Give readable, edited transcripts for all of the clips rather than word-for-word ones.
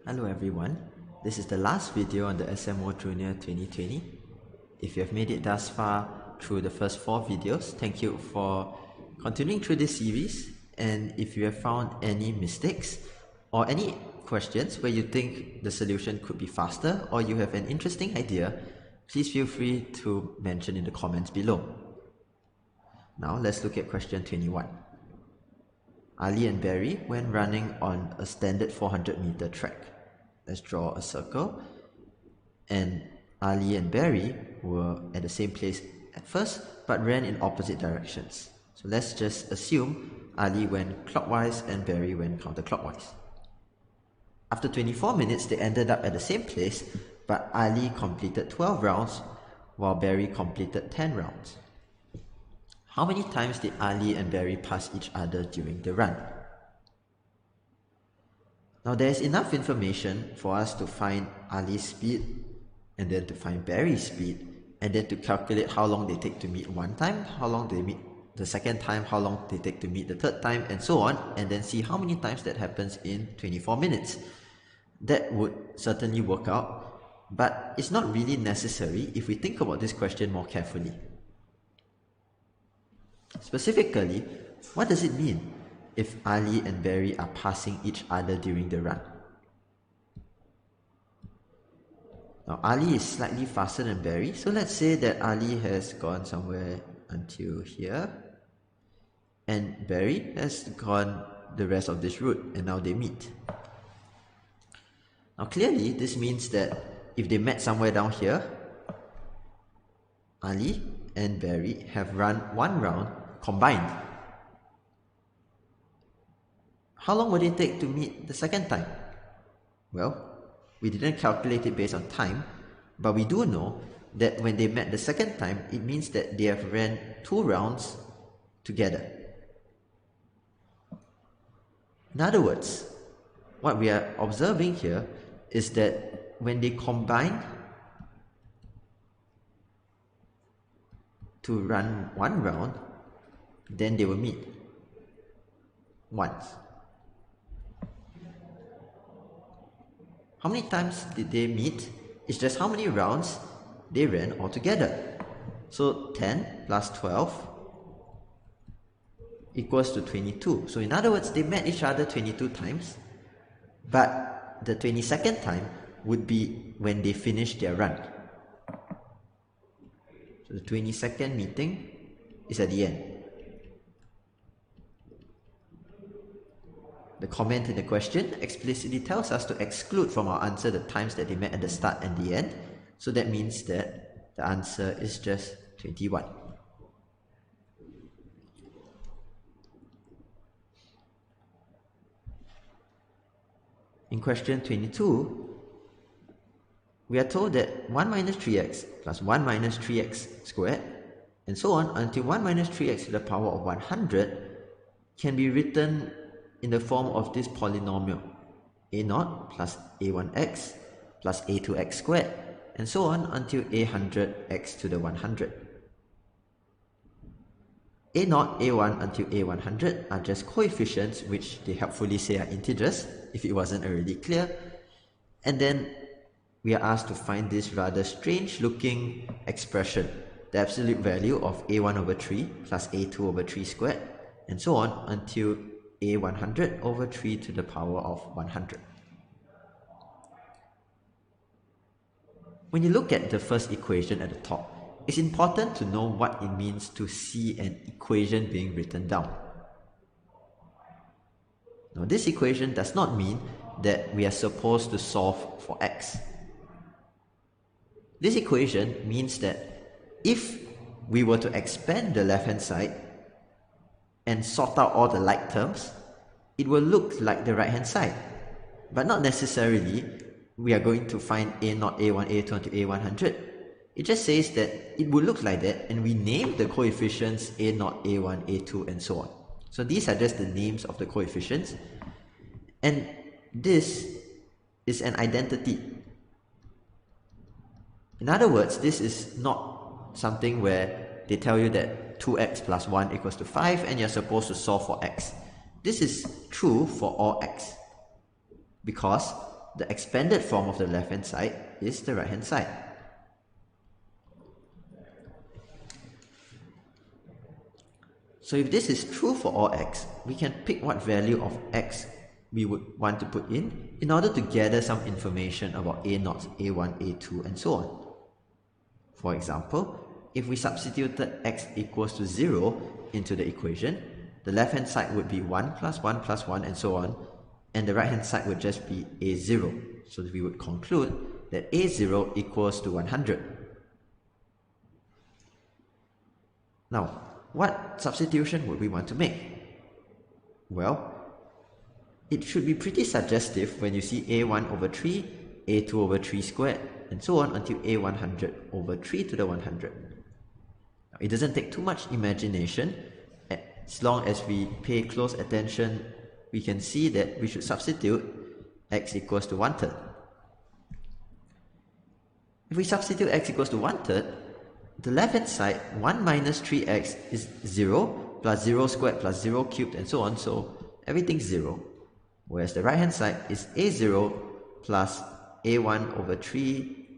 Hello everyone, this is the last video on the SMO Junior 2020. If you have made it thus far through the first 4 videos, thank you for continuing through this series. And if you have found any mistakes or any questions where you think the solution could be faster or you have an interesting idea, please feel free to mention in the comments below. Now let's look at question 21. Ali and Barry went running on a standard 400-meter track. Let's draw a circle. And Ali and Barry were at the same place at first, but ran in opposite directions. So let's just assume Ali went clockwise and Barry went counterclockwise. After 24 minutes, they ended up at the same place, but Ali completed 12 rounds while Barry completed 10 rounds. How many times did Ali and Barry pass each other during the run? Now there is enough information for us to find Ali's speed and then to find Barry's speed and then to calculate how long they take to meet one time, how long they meet the second time, how long they take to meet the third time, and so on, and then see how many times that happens in 24 minutes. That would certainly work out, but it's not really necessary if we think about this question more carefully. Specifically, what does it mean if Ali and Barry are passing each other during the run? Now, Ali is slightly faster than Barry, so let's say that Ali has gone somewhere until here, and Barry has gone the rest of this route, and now they meet. Now, clearly, this means that if they met somewhere down here, Ali and Barry have run one round combined. How long would it take to meet the second time? Well, we didn't calculate it based on time, but we do know that when they met the second time, it means that they have ran 2 rounds together. In other words, what we are observing here is that when they combine to run one round, then they will meet once. How many times did they meet? It's just how many rounds they ran altogether. So 10 plus 12 equals to 22. So in other words, they met each other 22 times, but the 22nd time would be when they finished their run. So the 22nd meeting is at the end. The comment in the question explicitly tells us to exclude from our answer the times that they met at the start and the end. So that means that the answer is just 21. In question 22, we are told that 1 minus 3x plus 1 minus 3x squared and so on until 1 minus 3x to the power of 100 can be written in the form of this polynomial a0 plus a1x plus a2x squared and so on until a100x to the 100. a0, a1 until a100 are just coefficients which they helpfully say are integers if it wasn't already clear, and then we are asked to find this rather strange looking expression, the absolute value of a1 over 3 plus a2 over 3 squared and so on until a100 over 3 to the power of 100. When you look at the first equation at the top, it's important to know what it means to see an equation being written down. Now, this equation does not mean that we are supposed to solve for x. This equation means that if we were to expand the left-hand side and sort out all the like terms, it will look like the right-hand side. But not necessarily we are going to find a0, a1, a2 until a100. It just says that it will look like that, and we name the coefficients a0, a1, a2, and so on. So these are just the names of the coefficients, and this is an identity. In other words, this is not something where they tell you that 2x plus 1 equals to 5 and you're supposed to solve for x. This is true for all x, because the expanded form of the left-hand side is the right-hand side. So if this is true for all x, we can pick what value of x we would want to put in order to gather some information about a0, a1, a2, and so on. For example, if we substituted x equals to 0 into the equation, the left-hand side would be 1 plus 1 plus 1 and so on, and the right-hand side would just be a0. So we would conclude that a0 equals to 100. Now, what substitution would we want to make? Well, it should be pretty suggestive when you see a1 over 3, a2 over 3 squared, and so on until a100 over 3 to the 100. Now, it doesn't take too much imagination. As long as we pay close attention, we can see that we should substitute x equals to 1/3. If we substitute x equals to 1/3, the left-hand side, 1 minus 3x is 0, plus 0 squared, plus 0 cubed, and so on, so everything's 0. Whereas the right-hand side is a0 plus a1 over 3,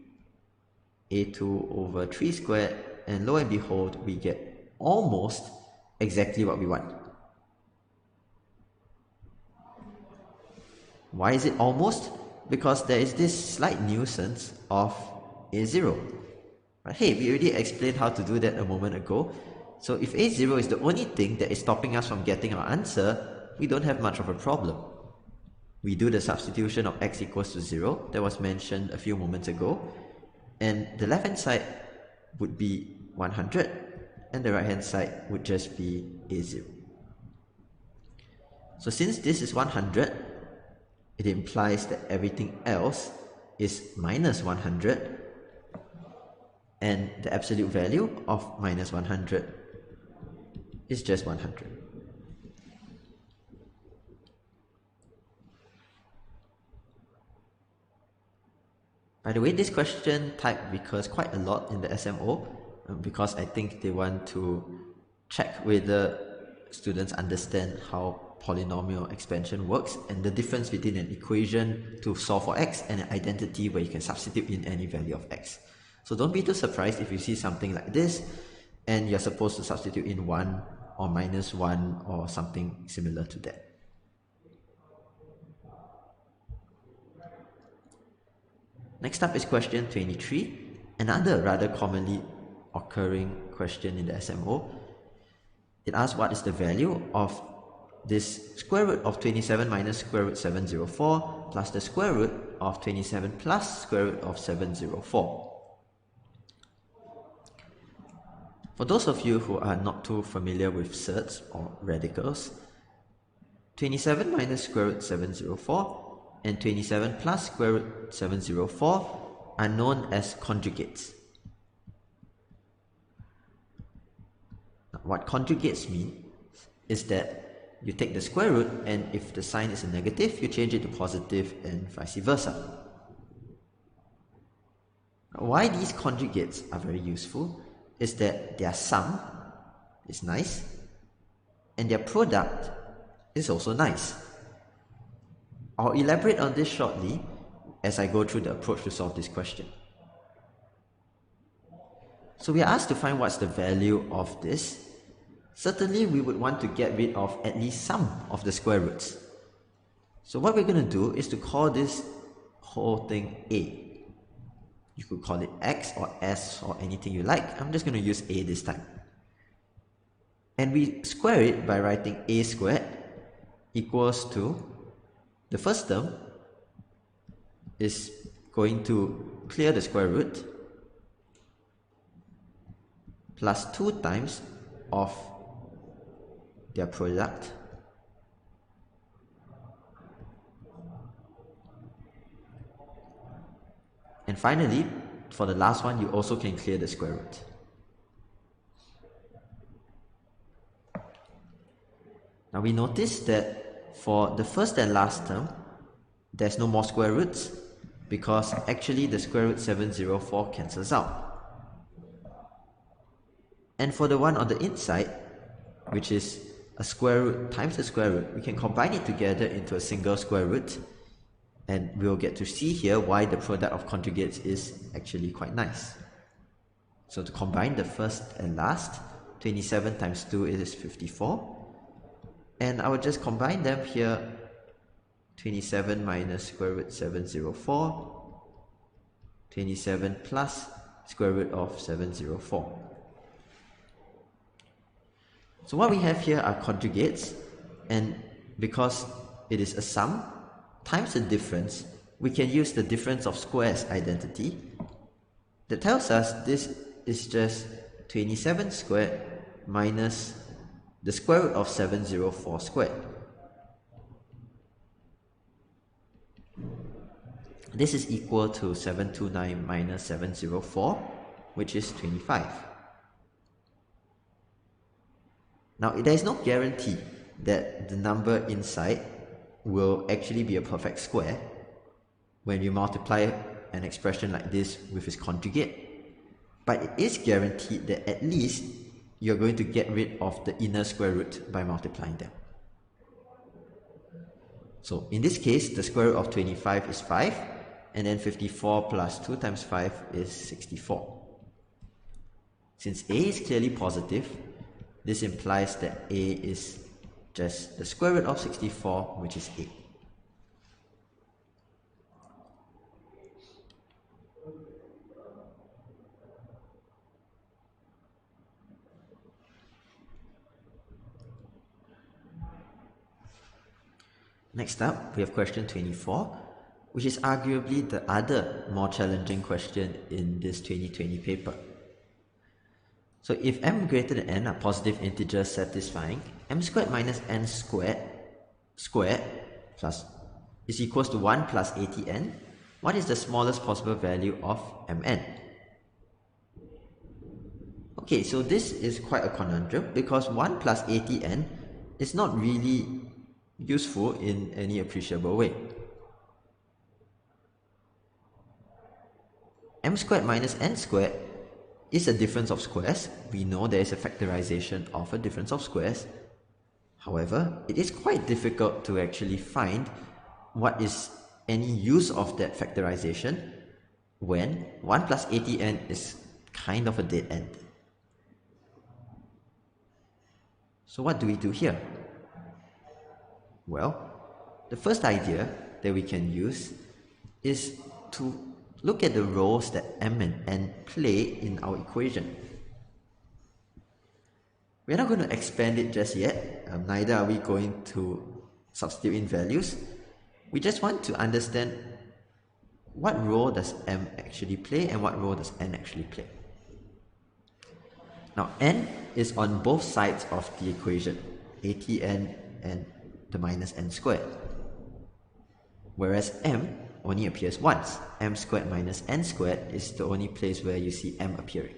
a2 over 3 squared, and lo and behold, we get almost exactly what we want. Why is it almost? Because there is this slight nuisance of a0. But hey, we already explained how to do that a moment ago. So if a0 is the only thing that is stopping us from getting our answer, we don't have much of a problem. We do the substitution of x equals to 0 that was mentioned a few moments ago, and the left-hand side would be 100, and the right-hand side would just be a0. So since this is 100, it implies that everything else is minus 100, and the absolute value of minus 100 is just 100. By the way, this question type recurs quite a lot in the SMO because I think they want to check whether students understand how polynomial expansion works and the difference between an equation to solve for x and an identity where you can substitute in any value of x. So don't be too surprised if you see something like this and you're supposed to substitute in 1 or minus 1 or something similar to that. Next up is question 23, another rather commonly occurring question in the SMO. It asks what is the value of this square root of 27 minus square root 704 plus the square root of 27 plus square root of 704. For those of you who are not too familiar with surds or radicals, 27 minus square root 704 and 27 plus square root 704 are known as conjugates. Now, what conjugates mean is that you take the square root and if the sign is a negative, you change it to positive and vice versa. Now, why these conjugates are very useful is that their sum is nice and their product is also nice. I'll elaborate on this shortly as I go through the approach to solve this question. So we are asked to find what's the value of this. Certainly we would want to get rid of at least some of the square roots. So what we're going to do is to call this whole thing A. You could call it X or S or anything you like. I'm just going to use A this time. And we square it by writing A squared equals to, the first term is going to clear the square root plus 2 times of their product and finally, for the last one, you also can clear the square root. Now we notice that for the first and last term, there's no more square roots because actually the square root 704 cancels out. And for the one on the inside, which is a square root times the square root, we can combine it together into a single square root. And we'll get to see here why the product of conjugates is actually quite nice. So to combine the first and last, 27 times 2 is 54. And I will just combine them here. 27 minus square root 704. 27 plus square root of 704. So what we have here are conjugates, and because it is a sum times the difference, we can use the difference of squares identity. That tells us this is just 27 squared minus the square root of 704 squared. This is equal to 729 minus 704, which is 25. Now, there is no guarantee that the number inside will actually be a perfect square when you multiply an expression like this with its conjugate, but it is guaranteed that at least you're going to get rid of the inner square root by multiplying them. So in this case, the square root of 25 is 5, and then 54 plus 2 times 5 is 64. Since a is clearly positive, this implies that a is just the square root of 64, which is 8. Next up, we have question 24, which is arguably the other more challenging question in this 2020 paper. So if m greater than n are positive integers satisfying, m squared minus n squared plus is equals to 1 plus atn, what is the smallest possible value of mn? Okay, so this is quite a conundrum because 1 plus atn is not really useful in any appreciable way. M squared minus n squared is a difference of squares. We know there is a factorization of a difference of squares. However, it is quite difficult to actually find what is any use of that factorization when 1 plus atn is kind of a dead end. So what do we do here? Well, the first idea that we can use is to look at the roles that m and n play in our equation. We're not going to expand it just yet, neither are we going to substitute in values. We just want to understand what role does m actually play and what role does n actually play. Now n is on both sides of the equation, atn and the minus n squared, whereas m only appears once. M squared minus n squared is the only place where you see m appearing.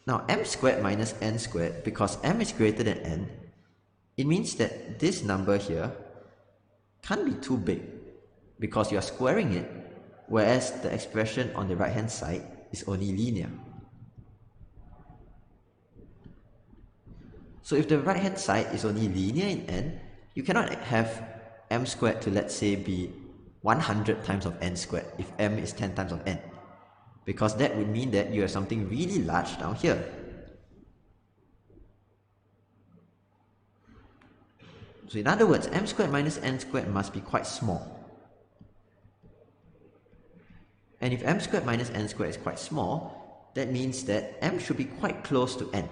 Now m squared minus n squared, because m is greater than n, it means that this number here can't be too big because you are squaring it, whereas the expression on the right hand side is only linear. So if the right hand side is only linear in n, you cannot have m squared to, let's say, be 100 times of n squared if m is 10 times of n, because that would mean that you have something really large down here. So in other words, m squared minus n squared must be quite small. And if m squared minus n squared is quite small, that means that m should be quite close to n.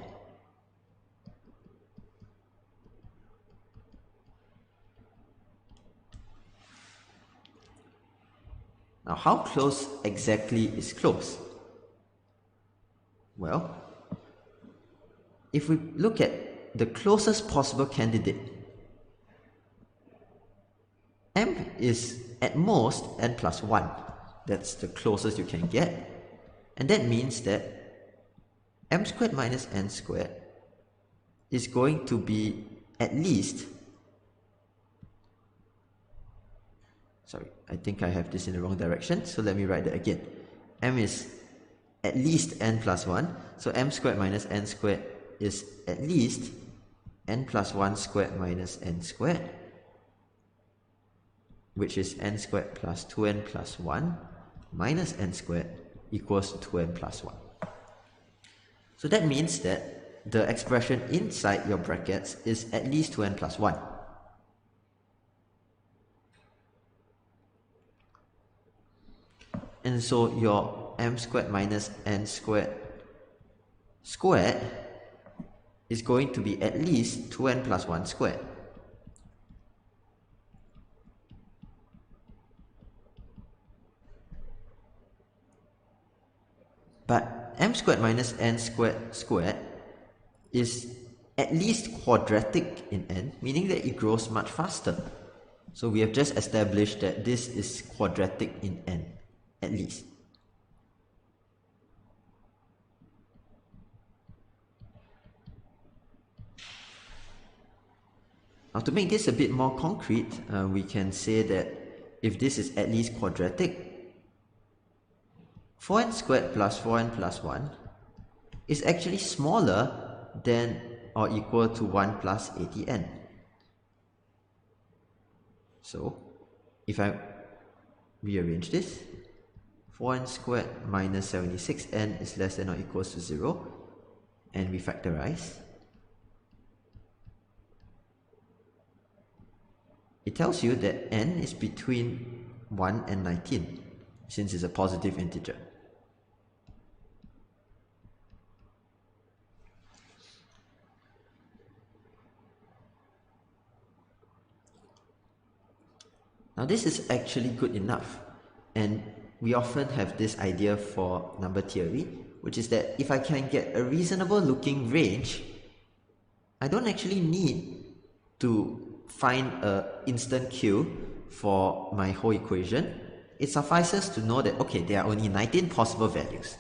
Now, how close exactly is close? Well, if we look at the closest possible candidate, m is at most n plus 1. That's the closest you can get. And that means that m squared minus n squared is going to be at least, sorry, I think I have this in the wrong direction, so let me write that again. M is at least n plus 1, so m squared minus n squared is at least n plus 1 squared minus n squared. which is n squared plus 2n plus 1 minus n squared equals to 2n plus 1. So that means that the expression inside your brackets is at least 2n plus 1. And so your m squared minus n squared squared is going to be at least 2n plus 1 squared. But m squared minus n squared squared is at least quadratic in n, meaning that it grows much faster. So we have just established that this is quadratic in n, at least. Now to make this a bit more concrete, we can say that if this is at least quadratic, 4n squared plus 4n plus 1 is actually smaller than or equal to 1 plus 80n. So if I rearrange this, 4n squared minus 76n is less than or equals to 0, and we factorize, it tells you that n is between 1 and 19, since it's a positive integer. Now this is actually good enough, and we often have this idea for number theory, which is that if I can get a reasonable looking range, I don't actually need to find an instant Q for my whole equation. It suffices to know that, okay, there are only 19 possible values.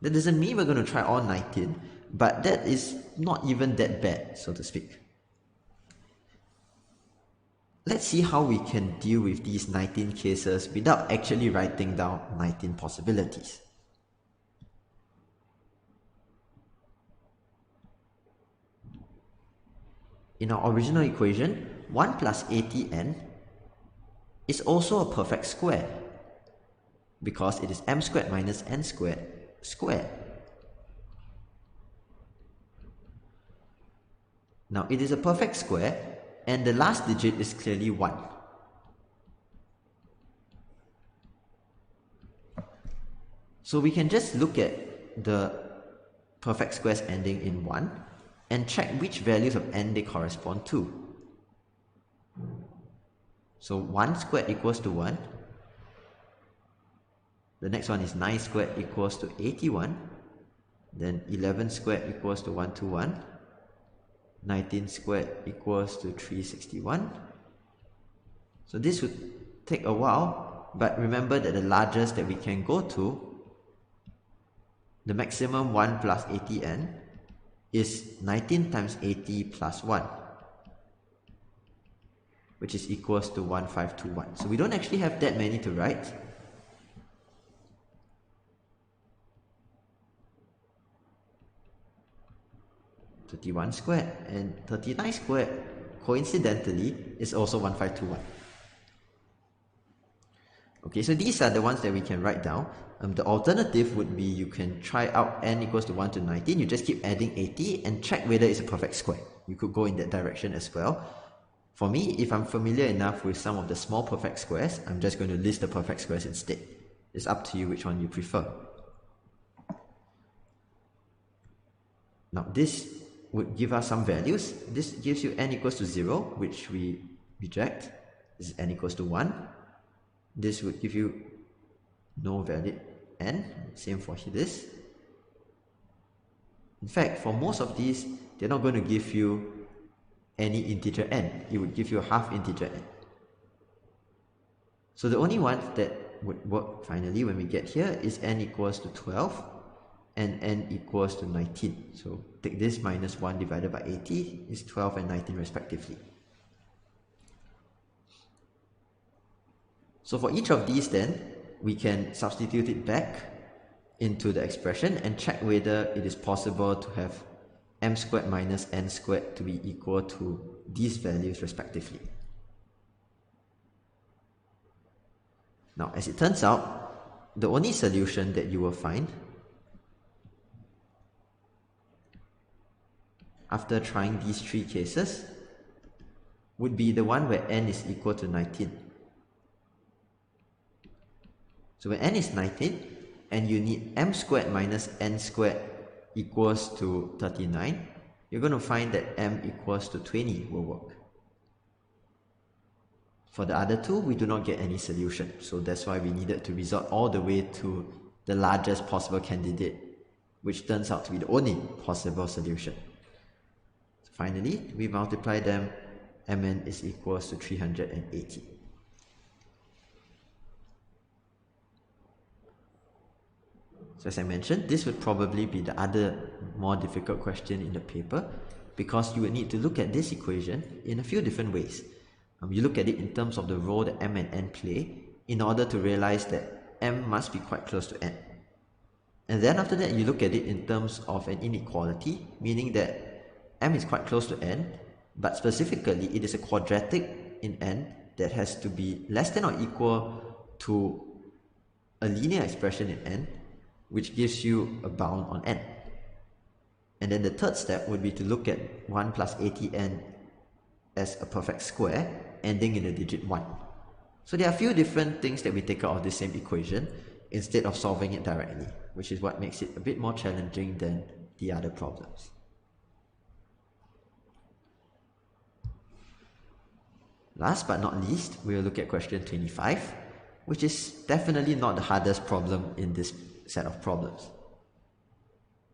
That doesn't mean we're going to try all 19, but that is not even that bad, so to speak. Let's see how we can deal with these 19 cases without actually writing down 19 possibilities. In our original equation, 1 plus 80n is also a perfect square because it is m squared minus n squared squared. Now it is a perfect square, and the last digit is clearly 1. So we can just look at the perfect squares ending in 1 and check which values of n they correspond to. So 1 squared equals to 1. The next one is 9 squared equals to 81. Then 11 squared equals to 121. 19 squared equals to 361. So this would take a while, but remember that the largest that we can go to, the maximum 1 plus 80n, is 19 times 80 plus 1, which is equals to 1521. So we don't actually have that many to write. (31 squared) and 39 squared, coincidentally, is also 1521. Okay, so these are the ones that we can write down. The alternative would be you can try out n equals to 1 to 19. You just keep adding 80 and check whether it's a perfect square. You could go in that direction as well. For me, if I'm familiar enough with some of the small perfect squares, I'm just going to list the perfect squares instead. It's up to you which one you prefer. Now this would give us some values. This gives you n equals to 0, which we reject. This is n equals to 1. This would give you no valid n. Same for this. In fact, for most of these, they're not going to give you any integer n. It would give you a half integer n. So the only one that would work finally when we get here is n equals to 12 and n equals to 19. So take this minus 1 divided by 80 is 12 and 19 respectively. So for each of these then, we can substitute it back into the expression and check whether it is possible to have m squared minus n squared to be equal to these values respectively. Now, as it turns out, the only solution that you will find after trying these three cases would be the one where n is equal to 19. So when n is 19 and you need m squared minus n squared equals to 39, you're going to find that m equals to 20 will work. For the other two, we do not get any solution, so that's why we needed to resort all the way to the largest possible candidate, which turns out to be the only possible solution. So finally, we multiply them, mn is equals to 380. So as I mentioned, this would probably be the other more difficult question in the paper, because you would need to look at this equation in a few different ways. You look at it in terms of the role that m and n play in order to realize that m must be quite close to n. And then after that, you look at it in terms of an inequality, meaning that m is quite close to n, but specifically it is a quadratic in n that has to be less than or equal to a linear expression in n, which gives you a bound on n. And then the third step would be to look at 1 plus ATN as a perfect square ending in the digit 1. So there are a few different things that we take out of the same equation instead of solving it directly, which is what makes it a bit more challenging than the other problems. Last but not least, we'll look at question 25, which is definitely not the hardest problem in this set of problems.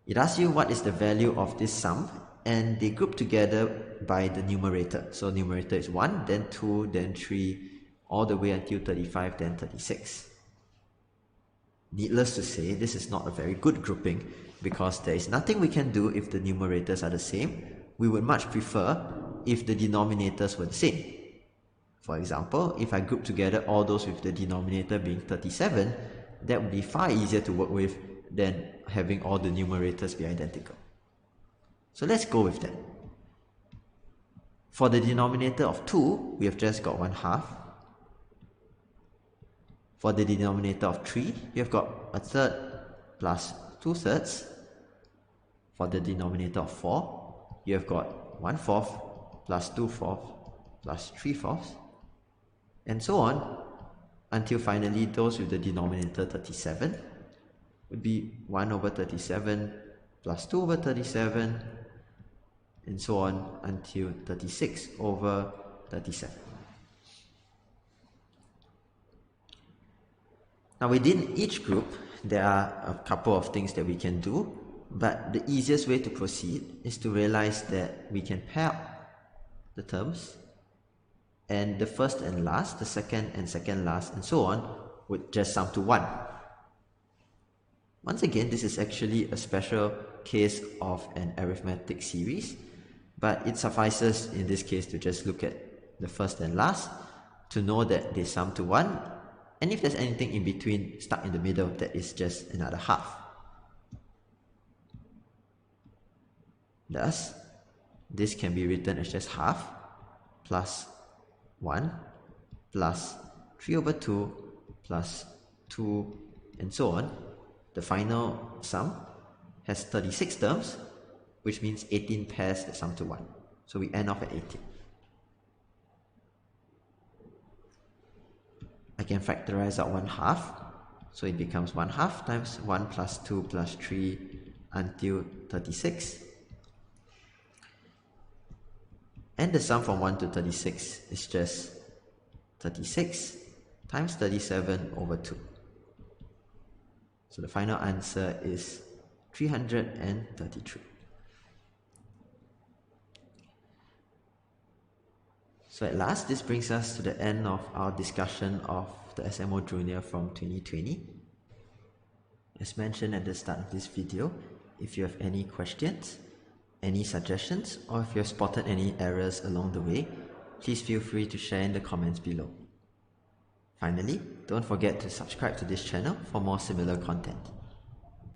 It asks you what is the value of this sum, and they group together by the numerator. So numerator is 1, then 2, then 3, all the way until 35, then 36. Needless to say, this is not a very good grouping, because there is nothing we can do if the numerators are the same. We would much prefer if the denominators were the same. For example, if I group together all those with the denominator being 37, that would be far easier to work with than having all the numerators be identical. So let's go with that. For the denominator of 2, we have just got 1/2. For the denominator of 3, we have got 1/3 plus 2/3. For the denominator of 4, you have got 1/4 plus 2/4 plus 3/4, and so on, until finally those with the denominator 37 would be 1 over 37 plus 2 over 37, and so on until 36 over 37. Now within each group, there are a couple of things that we can do, but the easiest way to proceed is to realize that we can pair the terms, and the first and last, the second and second last, and so on, would just sum to 1. Once again, this is actually a special case of an arithmetic series, but it suffices in this case to just look at the first and last to know that they sum to 1, and if there's anything in between stuck in the middle, that is just another half. Thus, this can be written as just half plus 1 plus 3 over 2 plus 2, and so on. The final sum has 36 terms, which means 18 pairs that sum to 1. So we end off at 18. I can factorize out 1/2, so it becomes 1/2 times 1 plus 2 plus 3 until 36. And the sum from 1 to 36 is just 36 times 37 over 2. So the final answer is 333. So at last, this brings us to the end of our discussion of the SMO Junior from 2020. As mentioned at the start of this video, if you have any questions, any suggestions, or if you have spotted any errors along the way, please feel free to share in the comments below. Finally, don't forget to subscribe to this channel for more similar content.